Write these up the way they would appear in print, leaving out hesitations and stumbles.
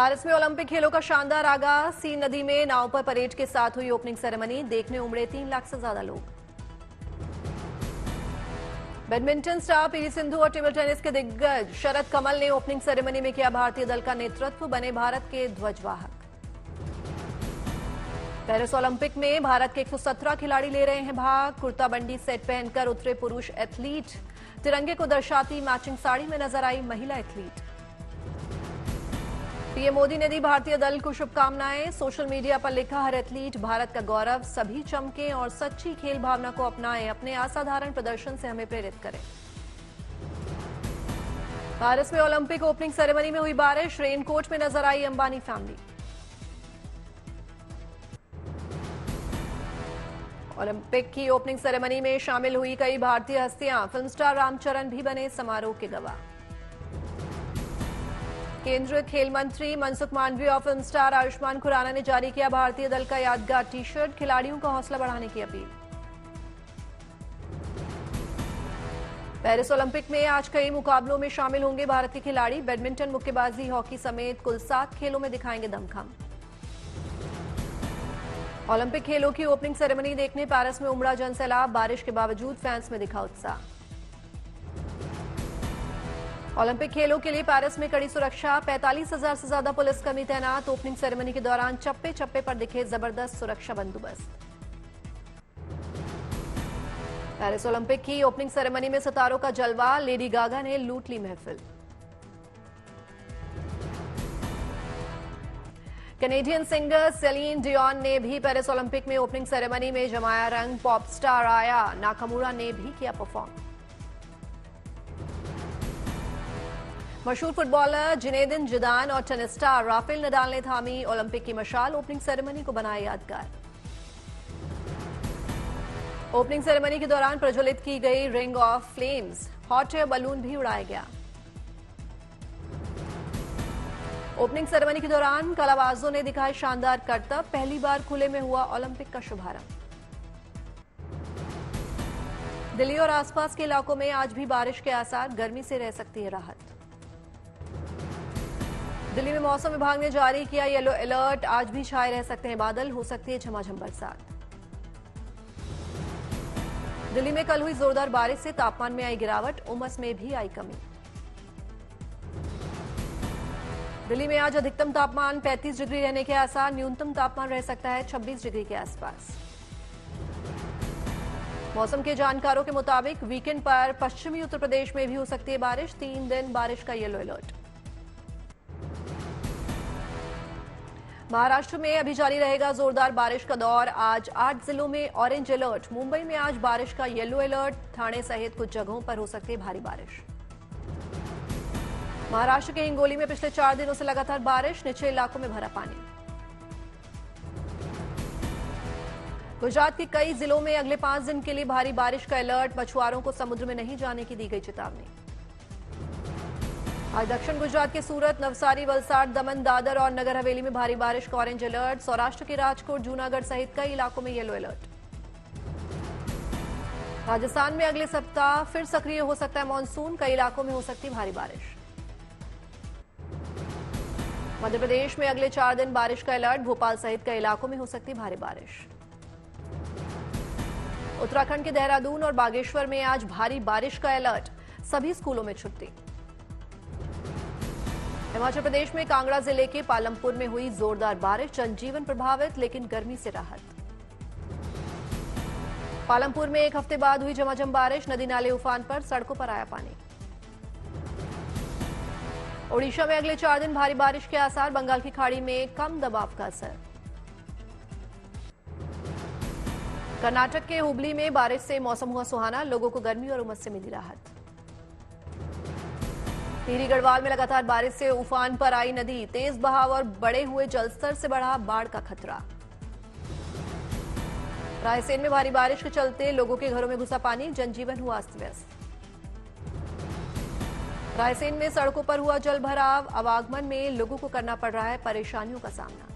Paris में Olympic खेलों का शानदार आगाज। सीन नदी में नाव पर परेड के साथ हुई ओपनिंग सेरेमनी। देखने उमड़े 3 लाख से ज्यादा लोग। बैडमिंटन स्टार पीवी सिंधु और टेबल टेनिस के दिग्गज शरद कमल ने ओपनिंग सेरेमनी में किया भारतीय दल का नेतृत्व, बने भारत के ध्वजवाहक। पेरिस ओलंपिक में भारत के 117 खिलाड़ी ले रहे हैं भाग। कुर्ता बंडी सेट पहनकर उतरे पुरुष एथलीट। तिरंगे को दर्शाती मैचिंग साड़ी में नजर आई महिला एथलीट। पीएम मोदी ने दी भारतीय दल को शुभकामनाएं। सोशल मीडिया पर लिखा, हर एथलीट भारत का गौरव, सभी चमके और सच्ची खेल भावना को अपनाएं, अपने असाधारण प्रदर्शन से हमें प्रेरित करें। पेरिस में ओलंपिक ओपनिंग सेरेमनी में हुई बारिश। रेनकोट में नजर आई अंबानी फैमिली। ओलंपिक की ओपनिंग सेरेमनी में शामिल हुई कई भारतीय हस्तियां। फिल्म स्टार रामचरण भी बने समारोह के गवाह। केंद्रीय खेल मंत्री मनसुख मांडविया और फिल्म स्टार आयुष्मान खुराना ने जारी किया भारतीय दल का यादगार टी शर्ट। खिलाड़ियों का हौसला बढ़ाने की अपील। पेरिस ओलंपिक में आज कई मुकाबलों में शामिल होंगे भारतीय खिलाड़ी। बैडमिंटन, मुक्केबाजी, हॉकी समेत कुल 7 खेलों में दिखाएंगे दमखम। ओलंपिक खेलों की ओपनिंग सेरेमनी देखने पेरिस में उमड़ा जनसैलाब। बारिश के बावजूद फैंस में दिखा उत्साह। ओलंपिक खेलों के लिए पेरिस में कड़ी सुरक्षा। 45,000 से ज्यादा पुलिसकर्मी तैनात। ओपनिंग सेरेमनी के दौरान चप्पे चप्पे पर दिखे जबरदस्त सुरक्षा बंदोबस्त। पेरिस ओलंपिक की ओपनिंग सेरेमनी में सितारों का जलवा। लेडी गागा ने लूट ली महफिल। कैनेडियन सिंगर सेलिन डियोन ने भी पेरिस ओलंपिक में ओपनिंग सेरेमनी में जमाया रंग। पॉप स्टार आया नाकामुरा ने भी किया परफॉर्म। मशहूर फुटबॉलर जिनेदिन जिदान और टेनिस स्टार राफेल नडाल ने थामी ओलंपिक की मशाल। ओपनिंग सेरेमनी को बनाया यादगार। ओपनिंग सेरेमनी के दौरान प्रज्वलित की गई ring of flames. Hot air balloon भी उड़ाया गया। ओपनिंग सेरेमनी के दौरान कलाबाजों ने दिखाए शानदार करतब। पहली बार खुले में हुआ ओलंपिक का शुभारंभ। दिल्ली और आसपास के इलाकों में आज भी बारिश के आसार। गर्मी से रह सकती है राहत। दिल्ली में मौसम विभाग ने जारी किया येलो अलर्ट। आज भी छाए रह सकते हैं बादल, हो सकती है झमाझम बरसात। दिल्ली में कल हुई जोरदार बारिश से तापमान में आई गिरावट। उमस में भी आई कमी। दिल्ली में आज अधिकतम तापमान 35 डिग्री रहने के आसार। न्यूनतम तापमान रह सकता है 26 डिग्री के आसपास। मौसम के जानकारों के मुताबिक वीकेंड पर पश्चिमी उत्तर प्रदेश में भी हो सकती है बारिश। 3 दिन बारिश का येलो अलर्ट। महाराष्ट्र में अभी जारी रहेगा जोरदार बारिश का दौर। आज 8 जिलों में ऑरेंज अलर्ट। मुंबई में आज बारिश का येलो अलर्ट। ठाणे सहित कुछ जगहों पर हो सकती है भारी बारिश। महाराष्ट्र के हिंगोली में पिछले 4 दिनों से लगातार बारिश। निचले इलाकों में भरा पानी। गुजरात के कई जिलों में अगले 5 दिन के लिए भारी बारिश का अलर्ट। मछुआरों को समुद्र में नहीं जाने की दी गई चेतावनी। आज दक्षिण गुजरात के सूरत, नवसारी, वलसाड, दमन, दादर और नगर हवेली में भारी बारिश का ऑरेंज अलर्ट। सौराष्ट्र के राजकोट, जूनागढ़ सहित कई इलाकों में येलो अलर्ट। राजस्थान में अगले सप्ताह फिर सक्रिय हो सकता है मानसून। कई इलाकों में हो सकती है भारी बारिश। मध्य प्रदेश में अगले 4 दिन बारिश का अलर्ट। भोपाल सहित कई इलाकों में हो सकती है भारी बारिश। उत्तराखंड के देहरादून और बागेश्वर में आज भारी बारिश का अलर्ट। सभी स्कूलों में छुट्टी। हिमाचल प्रदेश में कांगड़ा जिले के पालमपुर में हुई जोरदार बारिश। जनजीवन प्रभावित, लेकिन गर्मी से राहत। पालमपुर में 1 हफ्ते बाद हुई झमाझम बारिश। नदी नाले उफान पर, सड़कों पर आया पानी। ओडिशा में अगले 4 दिन भारी बारिश के आसार। बंगाल की खाड़ी में कम दबाव का असर। कर्नाटक के हुबली में बारिश से मौसम हुआ सुहाना। लोगों को गर्मी और उमस से मिली राहत। टिहरी गढ़वाल में लगातार बारिश से उफान पर आई नदी। तेज बहाव और बढ़े हुए जलस्तर से बढ़ा बाढ़ का खतरा। रायसेन में भारी बारिश के चलते लोगों के घरों में घुसा पानी। जनजीवन हुआ अस्त व्यस्त। रायसेन में सड़कों पर हुआ जल भराव। आवागमन में लोगों को करना पड़ रहा है परेशानियों का सामना।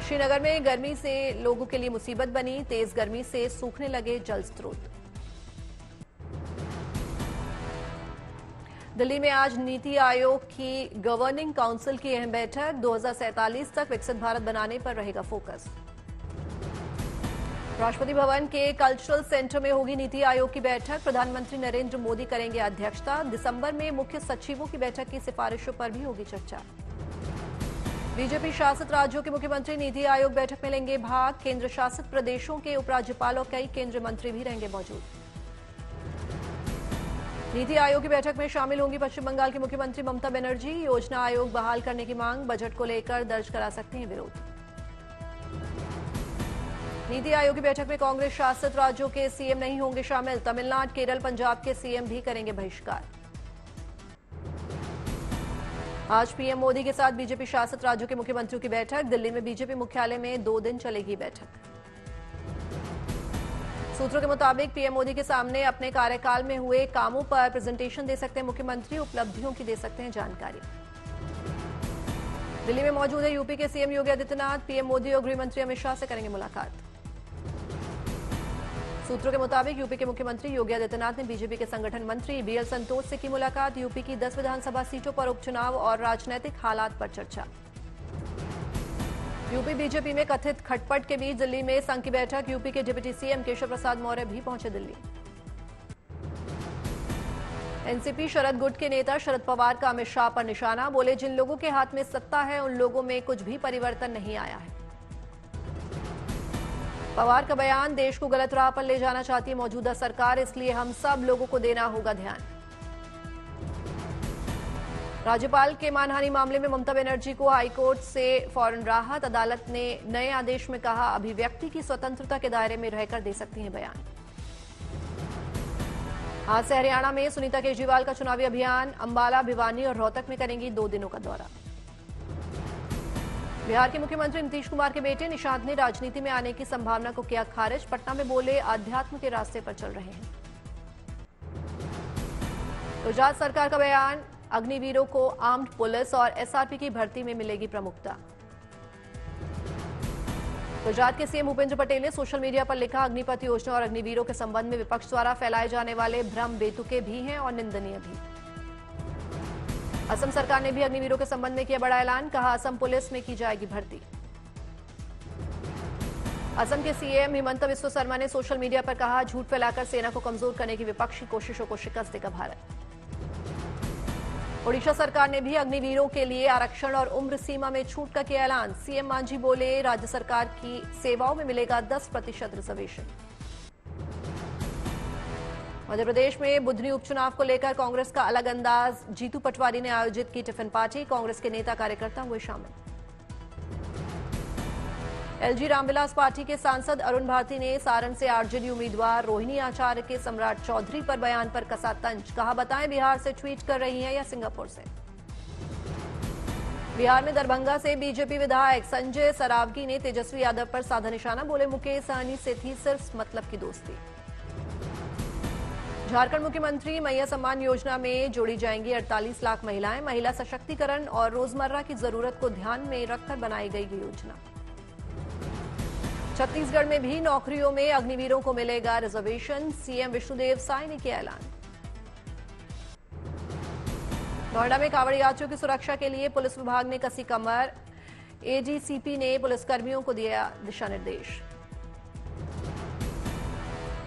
श्रीनगर में गर्मी से लोगों के लिए मुसीबत बनी। तेज गर्मी से सूखने लगे जल स्रोत। दिल्ली में आज नीति आयोग की गवर्निंग काउंसिल की अहम बैठक। 2047 तक विकसित भारत बनाने पर रहेगा फोकस। राष्ट्रपति भवन के कल्चरल सेंटर में होगी नीति आयोग की बैठक। प्रधानमंत्री नरेंद्र मोदी करेंगे अध्यक्षता। दिसंबर में मुख्य सचिवों की बैठक की सिफारिशों पर भी होगी चर्चा। बीजेपी शासित राज्यों के मुख्यमंत्री नीति आयोग बैठक में लेंगे भाग। केंद्र शासित प्रदेशों के उपराज्यपाल और कई केंद्रीय मंत्री भी रहेंगे मौजूद। नीति आयोग की बैठक में शामिल होंगी पश्चिम बंगाल की मुख्यमंत्री ममता बनर्जी। योजना आयोग बहाल करने की मांग, बजट को लेकर दर्ज करा सकते हैं विरोध। नीति आयोग की बैठक में कांग्रेस शासित राज्यों के सीएम नहीं होंगे शामिल। तमिलनाडु, केरल, पंजाब के सीएम भी करेंगे बहिष्कार। आज पीएम मोदी के साथ बीजेपी शासित राज्यों के मुख्यमंत्रियों की बैठक। दिल्ली में बीजेपी मुख्यालय में 2 दिन चलेगी बैठक। सूत्रों के मुताबिक पीएम मोदी के सामने अपने कार्यकाल में हुए कामों पर प्रेजेंटेशन दे सकते हैं मुख्यमंत्री। उपलब्धियों की दे सकते हैं जानकारी। दिल्ली में मौजूद है यूपी के सीएम योगी आदित्यनाथ। पीएम मोदी और गृह मंत्री अमित शाह से करेंगे मुलाकात। सूत्रों के मुताबिक यूपी के मुख्यमंत्री योगी आदित्यनाथ ने बीजेपी के संगठन मंत्री बीएल संतोष से की मुलाकात। यूपी की 10 विधानसभा सीटों पर उपचुनाव और राजनीतिक हालात पर चर्चा। यूपी बीजेपी में कथित खटपट के बीच दिल्ली में संघ की बैठक। यूपी के डिप्टी सीएम केशव प्रसाद मौर्य भी पहुंचे दिल्ली। एनसीपी शरद गुट के नेता शरद पवार का अमित शाह पर निशाना। बोले, जिन लोगों के हाथ में सत्ता है उन लोगों में कुछ भी परिवर्तन नहीं आया है। पवार का बयान, देश को गलत राह पर ले जाना चाहती है मौजूदा सरकार, इसलिए हम सब लोगों को देना होगा ध्यान। राज्यपाल के मानहानि मामले में ममता बनर्जी को हाईकोर्ट से फौरन राहत। अदालत ने नए आदेश में कहा, अभिव्यक्ति की स्वतंत्रता के दायरे में रहकर दे सकती हैं बयान। आज से हरियाणा में सुनीता केजरीवाल का चुनावी अभियान। अंबाला, भिवानी और रोहतक में करेंगी 2 दिनों का दौरा। बिहार के मुख्यमंत्री नीतीश कुमार के बेटे निशांत ने राजनीति में आने की संभावना को किया खारिज। पटना में बोले, अध्यात्म के रास्ते पर चल रहे हैं। गुजरात सरकार का बयान, अग्निवीरों को आर्म्ड पुलिस और एसआरपी की भर्ती में मिलेगी प्रमुखता। गुजरात के सीएम भूपेंद्र पटेल ने सोशल मीडिया पर लिखा, अग्निपथ योजना और अग्निवीरों के संबंध में विपक्ष द्वारा फैलाए जाने वाले भ्रम बेतुके भी हैं और निंदनीय भी। असम सरकार ने भी अग्निवीरों के संबंध में किया बड़ा ऐलान। कहा, असम पुलिस में की जाएगी भर्ती। असम के सीएम हिमंत बिस्वा शर्मा ने सोशल मीडिया पर कहा, झूठ फैलाकर सेना को कमजोर करने की विपक्षी कोशिशों को शिकस्त देगा भारत। ओडिशा सरकार ने भी अग्निवीरों के लिए आरक्षण और उम्र सीमा में छूट का किया ऐलान। सीएम मांझी बोले, राज्य सरकार की सेवाओं में मिलेगा 10% रिजर्वेशन। मध्य प्रदेश में बुधनी उपचुनाव को लेकर कांग्रेस का अलग अंदाज। जीतू पटवारी ने आयोजित की टिफिन पार्टी। कांग्रेस के नेता कार्यकर्ता हुए शामिल। एलजी रामविलास पार्टी के सांसद अरुण भारती ने सारण से आरजेडी उम्मीदवार रोहिणी आचार्य के सम्राट चौधरी पर बयान पर कसा तंज। कहा, बताएं बिहार से ट्वीट कर रही हैं या सिंगापुर से। बिहार में दरभंगा से बीजेपी विधायक संजय सरावगी ने तेजस्वी यादव पर साधा निशाना। बोले, मुकेश सहनी से थी सिर्फ मतलब की दोस्ती। झारखंड मुख्यमंत्री मैया सम्मान योजना में जोड़ी जाएंगी 48 लाख महिलाएं। महिला सशक्तिकरण और रोजमर्रा की जरूरत को ध्यान में रखकर बनाई गई ये योजना। छत्तीसगढ़ में भी नौकरियों में अग्निवीरों को मिलेगा रिजर्वेशन। सीएम विष्णुदेव साय ने किया ऐलान। नोएडा में कांवड़ यात्रियों की सुरक्षा के लिए पुलिस विभाग ने कसी कमर। एडीसीपी ने पुलिसकर्मियों को दिया दिशा निर्देश।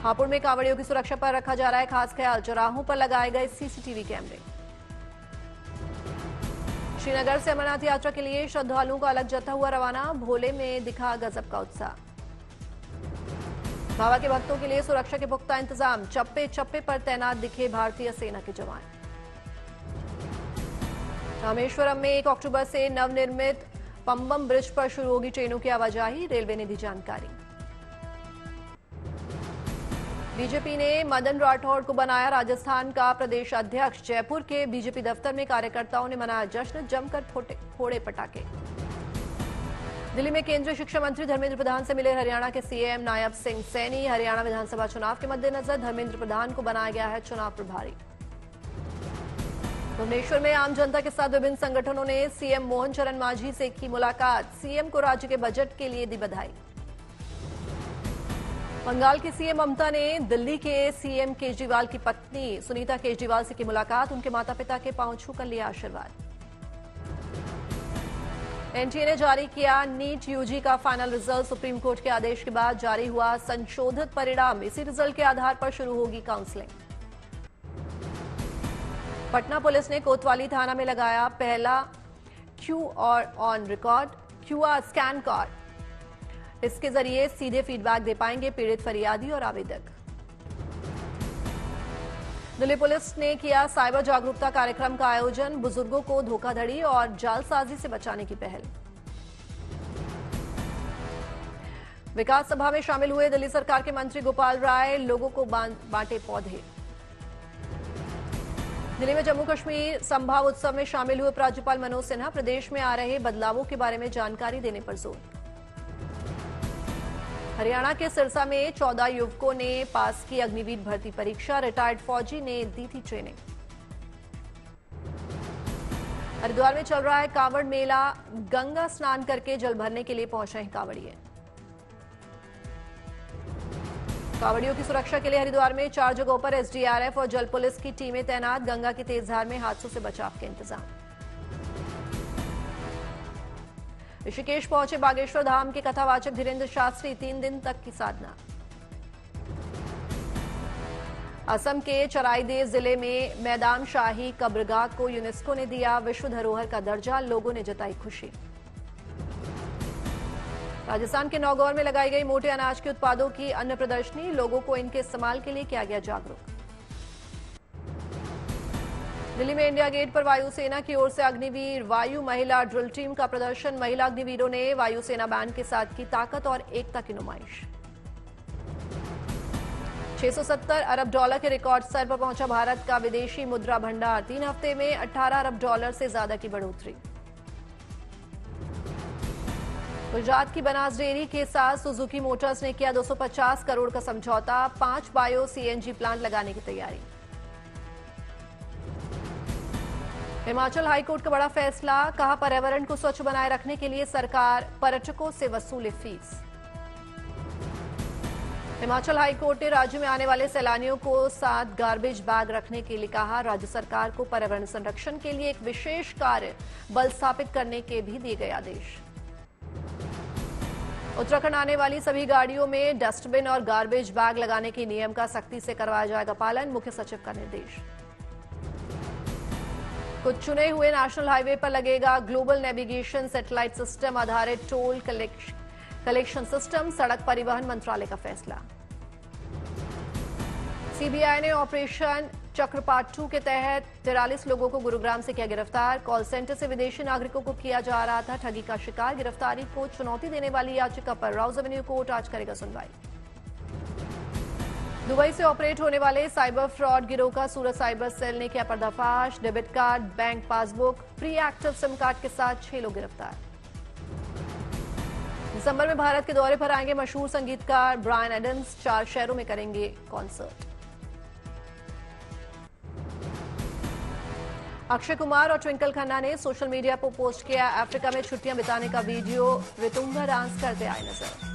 हापुड़ में कांवड़ियों की सुरक्षा पर रखा जा रहा है खास ख्याल। चौराहों पर लगाए गए सीसीटीवी कैमरे। श्रीनगर से अमरनाथ यात्रा के लिए श्रद्धालुओं का अलग जत्था हुआ रवाना। भोले में दिखा गजब का उत्साह। बाबा के भक्तों के लिए सुरक्षा के पुख्ता इंतजाम। चप्पे चप्पे पर तैनात दिखे भारतीय सेना के जवान। रामेश्वरम में 1 अक्टूबर से नवनिर्मित पंबम ब्रिज पर शुरू होगी ट्रेनों की आवाजाही। रेलवे ने दी जानकारी। बीजेपी ने मदन राठौड़ को बनाया राजस्थान का प्रदेश अध्यक्ष। जयपुर के बीजेपी दफ्तर में कार्यकर्ताओं ने मनाया जश्न। जमकर फोड़े पटाखे। दिल्ली में केंद्रीय शिक्षा मंत्री धर्मेंद्र प्रधान से मिले हरियाणा के सीएम नायब सिंह सैनी। हरियाणा विधानसभा चुनाव के मद्देनजर धर्मेंद्र प्रधान को बनाया गया है चुनाव प्रभारी। भुवनेश्वर में आम जनता के साथ विभिन्न संगठनों ने सीएम मोहन चरण मांझी से की मुलाकात। सीएम को राज्य के बजट के लिए दी बधाई। बंगाल की सीएम ममता ने दिल्ली के सीएम केजरीवाल की पत्नी सुनीता केजरीवाल से की मुलाकात, उनके माता पिता के पांव छूकर लिया आशीर्वाद। एनटीए ने जारी किया नीट यूजी का फाइनल रिजल्ट, सुप्रीम कोर्ट के आदेश के बाद जारी हुआ संशोधित परिणाम, इसी रिजल्ट के आधार पर शुरू होगी काउंसलिंग। पटना पुलिस ने कोतवाली थाना में लगाया पहला क्यू और on record QR scan card, इसके जरिए सीधे फीडबैक दे पाएंगे पीड़ित फरियादी और आवेदक। दिल्ली पुलिस ने किया साइबर जागरूकता कार्यक्रम का आयोजन, बुजुर्गों को धोखाधड़ी और जालसाजी से बचाने की पहल। विकास सभा में शामिल हुए दिल्ली सरकार के मंत्री गोपाल राय, लोगों को बांटे पौधे। दिल्ली में जम्मू कश्मीर संभाग उत्सव में शामिल हुए राज्यपाल मनोज सिन्हा, प्रदेश में आ रहे बदलावों के बारे में जानकारी देने पर जोर। हरियाणा के सिरसा में 14 युवकों ने पास की अग्निवीर भर्ती परीक्षा, रिटायर्ड फौजी ने दी थी ट्रेनिंग। हरिद्वार में चल रहा है कांवड़ मेला, गंगा स्नान करके जल भरने के लिए पहुंच रहे हैं कांवड़िए। कांवड़ियों की सुरक्षा के लिए हरिद्वार में 4 जगहों पर एसडीआरएफ और जल पुलिस की टीमें तैनात, गंगा की तेजधार में हादसों से बचाव के इंतजाम। ऋषिकेश पहुंचे बागेश्वर धाम के कथावाचक धीरेन्द्र शास्त्री, 3 दिन तक की साधना। असम के चराईदेव जिले में मैदान शाही कब्रगाह को यूनेस्को ने दिया विश्व धरोहर का दर्जा, लोगों ने जताई खुशी। राजस्थान के नौगौर में लगाई गई मोटे अनाज के उत्पादों की अन्न प्रदर्शनी, लोगों को इनके इस्तेमाल के लिए किया गया जागरूक। दिल्ली में इंडिया गेट पर वायुसेना की ओर से अग्निवीर वायु महिला ड्रिल टीम का प्रदर्शन, महिला अग्निवीरों ने वायुसेना बैंड के साथ की ताकत और एकता की नुमाइश। 670 अरब डॉलर के रिकॉर्ड स्तर पर पहुंचा भारत का विदेशी मुद्रा भंडार, 3 हफ्ते में 18 अरब डॉलर से ज्यादा की बढ़ोतरी। गुजरात की बनास डेयरी के साथ सुजुकी मोटर्स ने किया 250 करोड़ का समझौता, 5 बायो सीएनजी प्लांट लगाने की तैयारी। हिमाचल हाईकोर्ट का बड़ा फैसला, कहा पर्यावरण को स्वच्छ बनाए रखने के लिए सरकार पर्यटकों से वसूले फीस। हिमाचल हाईकोर्ट ने राज्य में आने वाले सैलानियों को साथ गार्बेज बैग रखने के लिए कहा, राज्य सरकार को पर्यावरण संरक्षण के लिए एक विशेष कार्य बल स्थापित करने के भी दिए गए आदेश। उत्तराखंड आने वाली सभी गाड़ियों में डस्टबिन और गार्बेज बैग लगाने के नियम का सख्ती से करवाया जाएगा पालन, मुख्य सचिव का निर्देश। कुछ चुने हुए नेशनल हाईवे पर लगेगा ग्लोबल नेविगेशन सैटेलाइट सिस्टम आधारित टोल कलेक्शन सिस्टम, सड़क परिवहन मंत्रालय का फैसला। सीबीआई ने ऑपरेशन चक्रपात 2 के तहत 43 लोगों को गुरुग्राम से किया गिरफ्तार, कॉल सेंटर से विदेशी नागरिकों को किया जा रहा था ठगी का शिकार, गिरफ्तारी को चुनौती देने वाली याचिका पर राउज एवेन्यू कोर्ट आज करेगा सुनवाई। दुबई से ऑपरेट होने वाले साइबर फ्रॉड गिरोह का सूरत साइबर सेल ने किया पर्दाफाश, debit card, bank passbook, pre active SIM card के साथ 6 लोग गिरफ्तार। दिसंबर में भारत के दौरे पर आएंगे मशहूर संगीतकार ब्रायन एडम्स, 4 शहरों में करेंगे कॉन्सर्ट। अक्षय कुमार और ट्विंकल खन्ना ने सोशल मीडिया पर पोस्ट किया अफ्रीका में छुट्टियां बिताने का वीडियो, रितुंगा डांस करते आए नजर।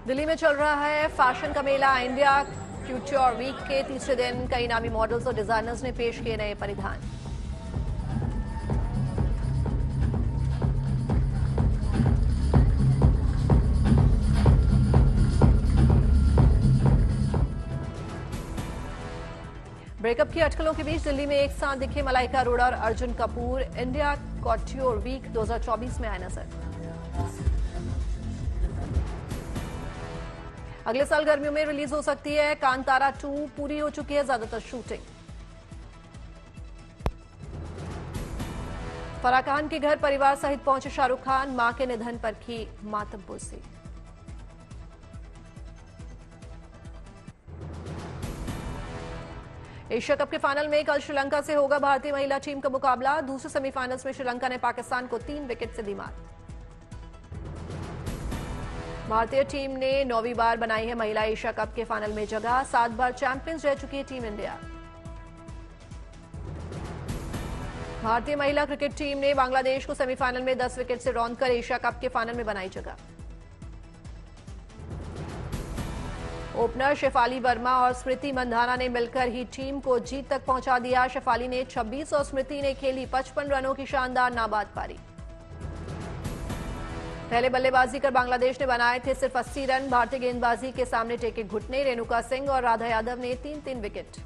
दिल्ली में चल रहा है फैशन का मेला, इंडिया फ्यूचर वीक के तीसरे दिन कई नामी मॉडल्स और डिजाइनर्स ने पेश किए नए परिधान। ब्रेकअप की अटकलों के बीच दिल्ली में एक साथ दिखे मलाइका अरोड़ा और अर्जुन कपूर, इंडिया कॉट्योर वीक 2024 में आए नजर। अगले साल गर्मियों में रिलीज हो सकती है कांतारा 2, पूरी हो चुकी है ज्यादातर शूटिंग। फराह खान के घर परिवार सहित पहुंचे शाहरुख खान, मां के निधन पर की मातब्बोसी। एशिया कप के फाइनल में कल श्रीलंका से होगा भारतीय महिला टीम का मुकाबला, दूसरे सेमीफाइनल्स में श्रीलंका ने पाकिस्तान को 3 विकेट से दी मात। भारतीय टीम ने 9वीं बार बनाई है महिला एशिया कप के फाइनल में जगह। 7 बार चैंपियंस रह चुकी है टीम इंडिया। भारतीय महिला क्रिकेट टीम ने बांग्लादेश को सेमीफाइनल में 10 विकेट से रौंदकर एशिया कप के फाइनल में बनाई जगह। ओपनर शेफाली वर्मा और स्मृति मंधाना ने मिलकर ही टीम को जीत तक पहुंचा दिया। शेफाली ने 26 और स्मृति ने खेली 55 रनों की शानदार नाबाद पारी। पहले बल्लेबाजी कर बांग्लादेश ने बनाए थे सिर्फ 80 रन। भारतीय गेंदबाजी के सामने टेके घुटने। रेणुका सिंह और राधा यादव ने 3-3 विकेट।